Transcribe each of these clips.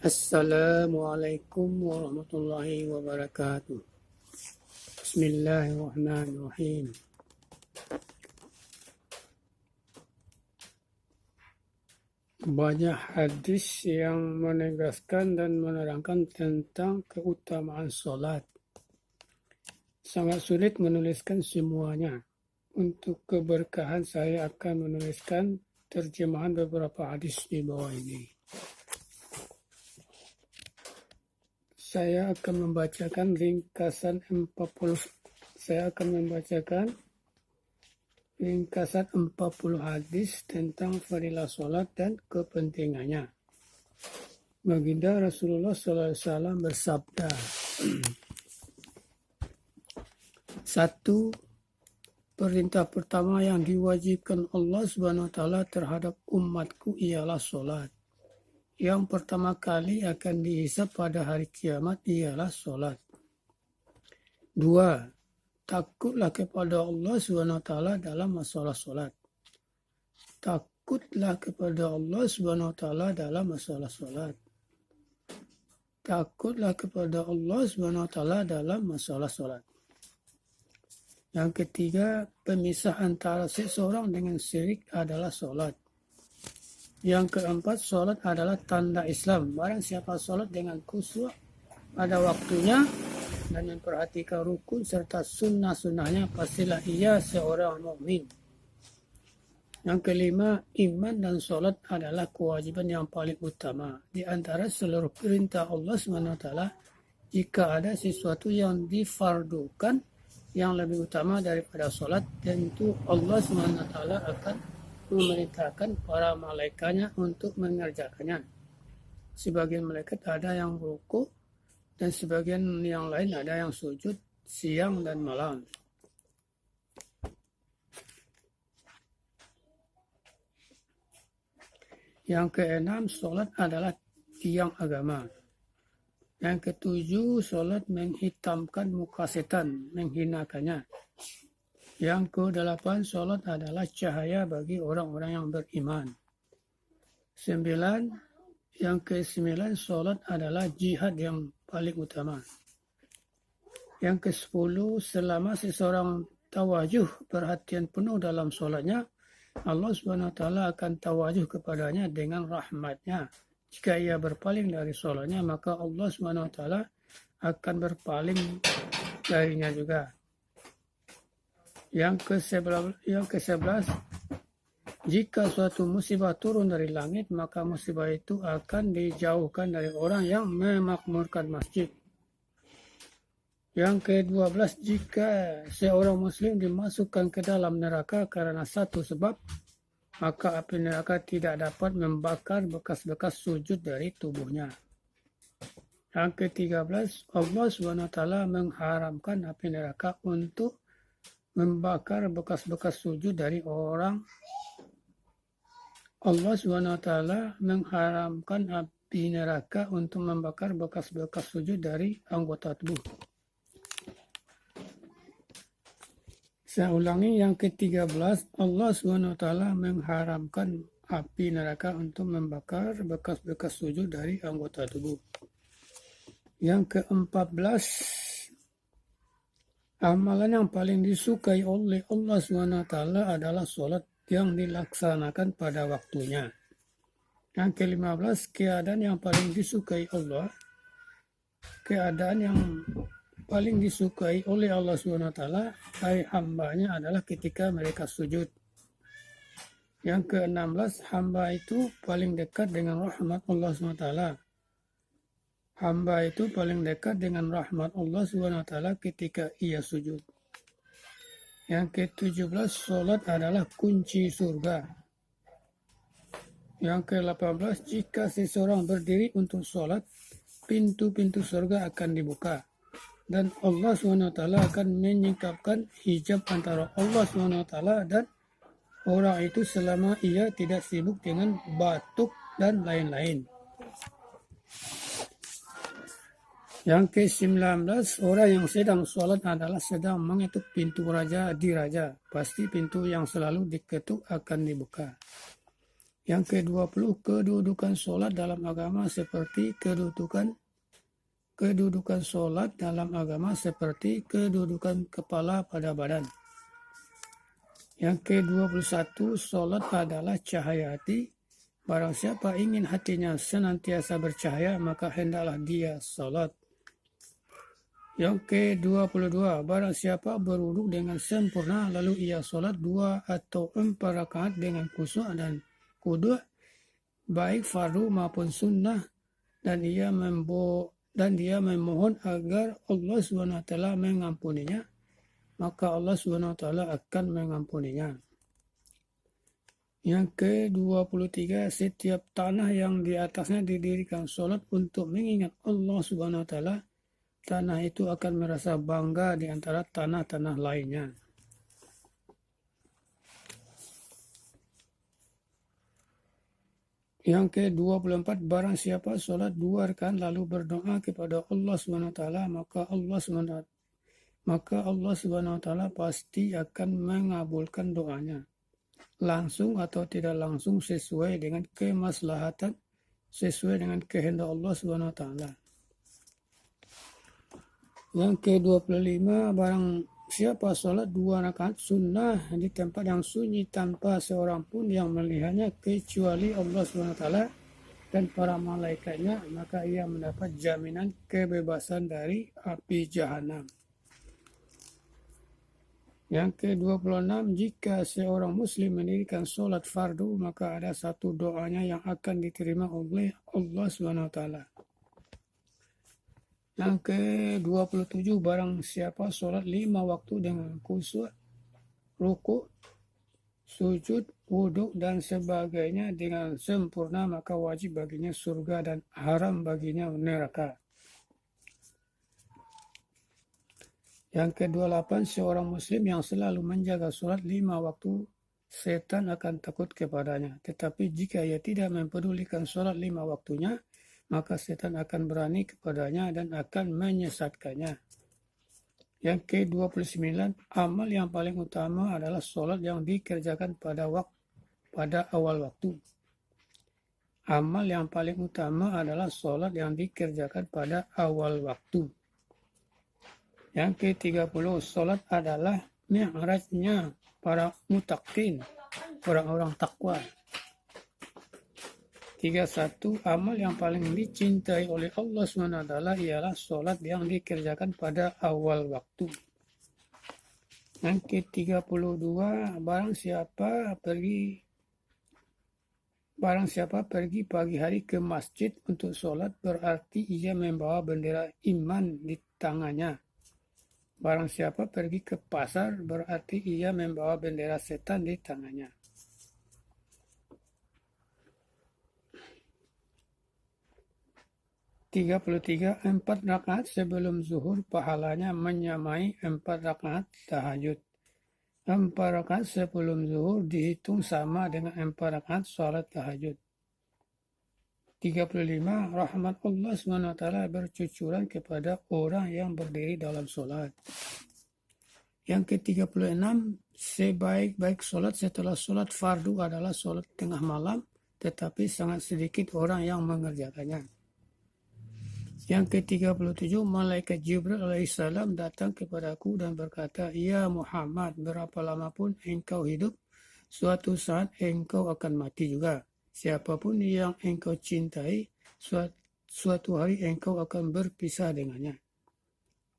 Assalamualaikum warahmatullahi wabarakatuh. Bismillahirrahmanirrahim. Banyak hadis yang menegaskan dan menerangkan tentang keutamaan sholat. Sangat sulit menuliskan semuanya. Untuk keberkahan saya akan menuliskan terjemahan beberapa hadis di bawah ini. Saya akan membacakan ringkasan 40 hadis tentang fadilah sholat dan kepentingannya. Baginda Rasulullah SAW bersabda, 1. Perintah pertama yang diwajibkan Allah SWT terhadap umatku ialah sholat. Yang pertama kali akan dihisab pada hari kiamat ialah sholat. 2. Takutlah kepada Allah SWT dalam masalah sholat. Takutlah kepada Allah SWT dalam masalah sholat. Takutlah kepada Allah SWT dalam masalah sholat. Yang ketiga, pemisah antara seseorang dengan syirik adalah sholat. Yang keempat, sholat adalah tanda Islam. Barang siapa sholat dengan khusyuk pada waktunya dan memperhatikan rukun serta sunnah-sunnahnya, pastilah ia seorang mukmin. Yang kelima, iman dan sholat adalah kewajiban yang paling utama. Di antara seluruh perintah Allah SWT, jika ada sesuatu yang difardukan yang lebih utama daripada sholat, tentu Allah SWT akan memerintahkan para malaikatnya untuk mengerjakannya. Sebagian malaikat ada yang ruku dan sebagian yang lain ada yang sujud siang dan malam. Yang keenam, sholat adalah tiang agama. Yang ketujuh, sholat menghitamkan muka setan, menghinakannya. Yang kedelapan, sholat adalah cahaya bagi orang-orang yang beriman. 9. Yang ke-9, sholat adalah jihad yang paling utama. Yang ke-10, selama seseorang tawajuh perhatian penuh dalam sholatnya, Allah SWT akan tawajuh kepadanya dengan rahmatnya. Jika ia berpaling dari sholatnya, maka Allah SWT akan berpaling darinya juga. Yang ke-11, jika suatu musibah turun dari langit, maka musibah itu akan dijauhkan dari orang yang memakmurkan masjid. Yang ke-12, jika seorang muslim dimasukkan ke dalam neraka karena satu sebab, maka api neraka tidak dapat membakar bekas-bekas sujud dari tubuhnya. Yang ke-13, Allah SWT mengharamkan api neraka untuk membakar bekas-bekas sujud dari orang. Allah SWT mengharamkan api neraka untuk membakar bekas-bekas sujud dari anggota tubuh. Saya ulangi, yang ke-13, Allah SWT mengharamkan api neraka untuk membakar bekas-bekas sujud dari anggota tubuh. Yang ke-14, amalan yang paling disukai oleh Allah SWT adalah sholat yang dilaksanakan pada waktunya. Yang ke-15, keadaan yang paling disukai oleh Allah SWT dari hambanya adalah ketika mereka sujud. Yang ke-16, hamba itu paling dekat dengan rahmat Allah SWT. Hamba itu paling dekat dengan rahmat Allah SWT ketika ia sujud. Yang ke-17, sholat adalah kunci surga. Yang ke-18, jika seseorang berdiri untuk sholat, pintu-pintu surga akan dibuka. Dan Allah SWT akan menyingkapkan hijab antara Allah SWT dan orang itu selama ia tidak sibuk dengan batuk dan lain-lain. Yang ke-19, orang yang sedang sholat adalah sedang mengetuk pintu raja di raja. Pasti pintu yang selalu diketuk akan dibuka. Yang ke-20, kedudukan sholat dalam agama seperti kedudukan sholat dalam agama seperti kedudukan kepala pada badan. Yang ke-21, sholat adalah cahaya hati. Barang siapa ingin hatinya senantiasa bercahaya, maka hendaklah dia sholat. Yang ke-22, barang siapa berwudu dengan sempurna, lalu ia sholat 2 atau 4 rakaat dengan khusyuk dan khudu', baik fardu maupun sunnah, dan dia memohon agar Allah SWT mengampuninya, maka Allah SWT akan mengampuninya. Yang ke-23, setiap tanah yang di atasnya didirikan sholat untuk mengingat Allah SWT, tanah itu akan merasa bangga di antara tanah-tanah lainnya. Yang ke-24, barang siapa sholat 2 rakaat lalu berdoa kepada Allah SWT, maka Allah SWT pasti akan mengabulkan doanya, langsung atau tidak langsung sesuai dengan kemaslahatan, sesuai dengan kehendak Allah SWT. Yang ke-25, barang siapa sholat 2 rakaat sunnah di tempat yang sunyi tanpa seorang pun yang melihatnya kecuali Allah SWT dan para malaikatnya, maka ia mendapat jaminan kebebasan dari api jahanam. Yang ke-26, jika seorang muslim mendirikan sholat fardu, maka ada satu doanya yang akan diterima oleh Allah SWT. Yang ke-27, barang siapa sholat 5 waktu dengan khusyuk, ruku', sujud, wudhu, dan sebagainya dengan sempurna, maka wajib baginya surga dan haram baginya neraka. Yang ke-28, seorang muslim yang selalu menjaga sholat 5 waktu, setan akan takut kepadanya. Tetapi jika ia tidak mempedulikan sholat 5 waktunya, maka setan akan berani kepadanya dan akan menyesatkannya. Yang ke-29, amal yang paling utama adalah sholat yang dikerjakan pada awal waktu. Amal yang paling utama adalah sholat yang dikerjakan pada awal waktu. Yang ke-30, sholat adalah mi'rajnya para mutakin, orang-orang takwa. 31, amal yang paling dicintai oleh Allah SWT ialah sholat yang dikerjakan pada awal waktu. Yang ke-32, barang siapa pergi pagi hari ke masjid untuk sholat, berarti ia membawa bendera iman di tangannya. Barang siapa pergi ke pasar, berarti ia membawa bendera setan di tangannya. 33, 4 rakaat sebelum zuhur pahalanya menyamai 4 rakaat tahajud. 4 rakaat sebelum zuhur dihitung sama dengan 4 rakaat sholat tahajud. 35, rahmat Allah SWT bercucuran kepada orang yang berdiri dalam sholat. Yang ke-36, sebaik-baik sholat setelah sholat fardu adalah sholat tengah malam, tetapi sangat sedikit orang yang mengerjakannya. Yang ke-37, malaikat Jibril alaihissalam datang kepadaku dan berkata, "Ya Muhammad, berapa lama pun engkau hidup, suatu saat engkau akan mati juga. Siapapun yang engkau cintai, suatu hari engkau akan berpisah dengannya.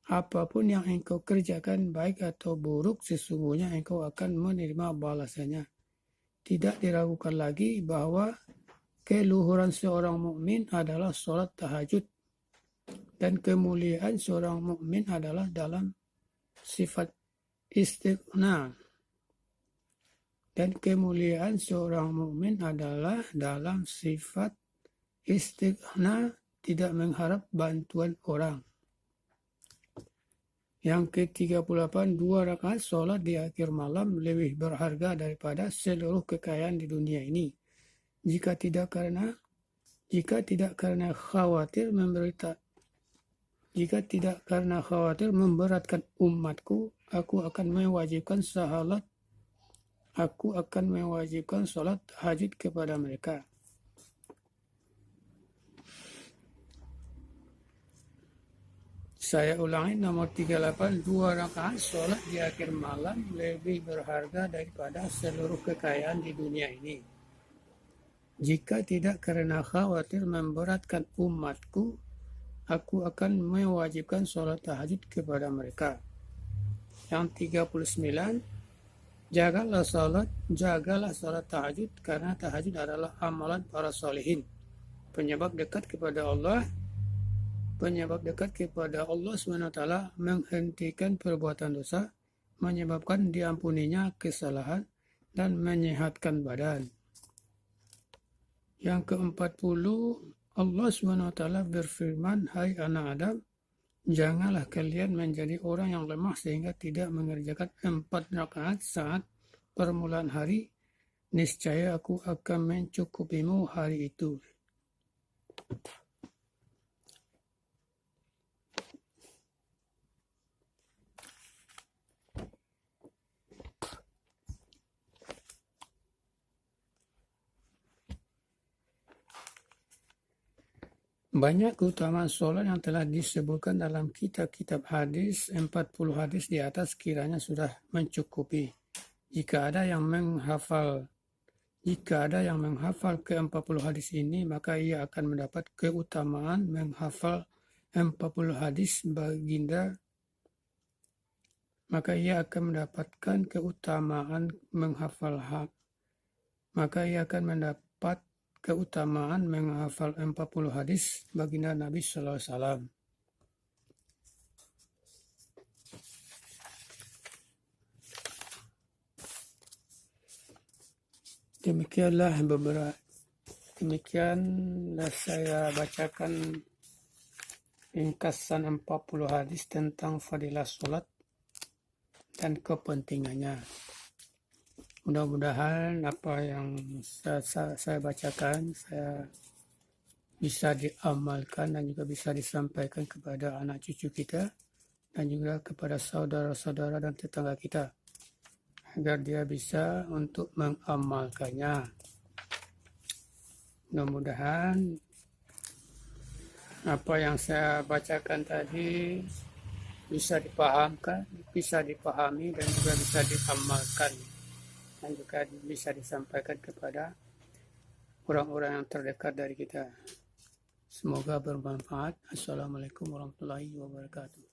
Apapun yang engkau kerjakan, baik atau buruk, sesungguhnya engkau akan menerima balasannya. Tidak diragukan lagi bahwa keluhuran seorang mukmin adalah sholat tahajud, dan kemuliaan seorang mukmin adalah dalam sifat istighna. Dan kemuliaan seorang mukmin adalah dalam sifat istighna, tidak mengharap bantuan orang." Yang ke-38, 2 rakaat sholat di akhir malam lebih berharga daripada seluruh kekayaan di dunia ini. Jika tidak karena khawatir memberatkan umatku, aku akan mewajibkan Aku akan mewajibkan sholat tahajud kepada mereka. Saya ulangi nomor 38, 2 rakaat sholat di akhir malam lebih berharga daripada seluruh kekayaan di dunia ini. Jika tidak karena khawatir memberatkan umatku, aku akan mewajibkan sholat tahajud kepada mereka. Yang 39, jagalah sholat tahajud karena tahajud adalah amalan para solehin. Penyebab dekat kepada Allah SWT menghentikan perbuatan dosa, menyebabkan diampuninya kesalahan, dan menyehatkan badan. Yang ke-40, Allah SWT berfirman, hai anak Adam, janganlah kalian menjadi orang yang lemah sehingga tidak mengerjakan 4 rakaat saat permulaan hari, niscaya aku akan mencukupimu hari itu. Banyak keutamaan sholat yang telah disebutkan dalam kitab-kitab hadis. 40 hadis di atas kiranya sudah mencukupi. Jika ada yang menghafal ke-40 hadis ini, maka ia akan mendapat keutamaan menghafal 40 hadis baginda. Maka ia akan mendapatkan keutamaan menghafal keutamaan menghafal 40 hadis baginda Nabi Sallallahu Alaihi Wasallam. Demikianlah saya bacakan ringkasan 40 hadis tentang fadilah sholat dan kepentingannya. Mudah-mudahan apa yang saya bacakan saya bisa diamalkan dan juga bisa disampaikan kepada anak cucu kita dan juga kepada saudara-saudara dan tetangga kita agar dia bisa untuk mengamalkannya. Mudah-mudahan apa yang saya bacakan tadi bisa dipahami dan juga bisa diamalkan dan juga bisa disampaikan kepada orang-orang yang terdekat dari kita. Semoga bermanfaat. Assalamualaikum warahmatullahi wabarakatuh.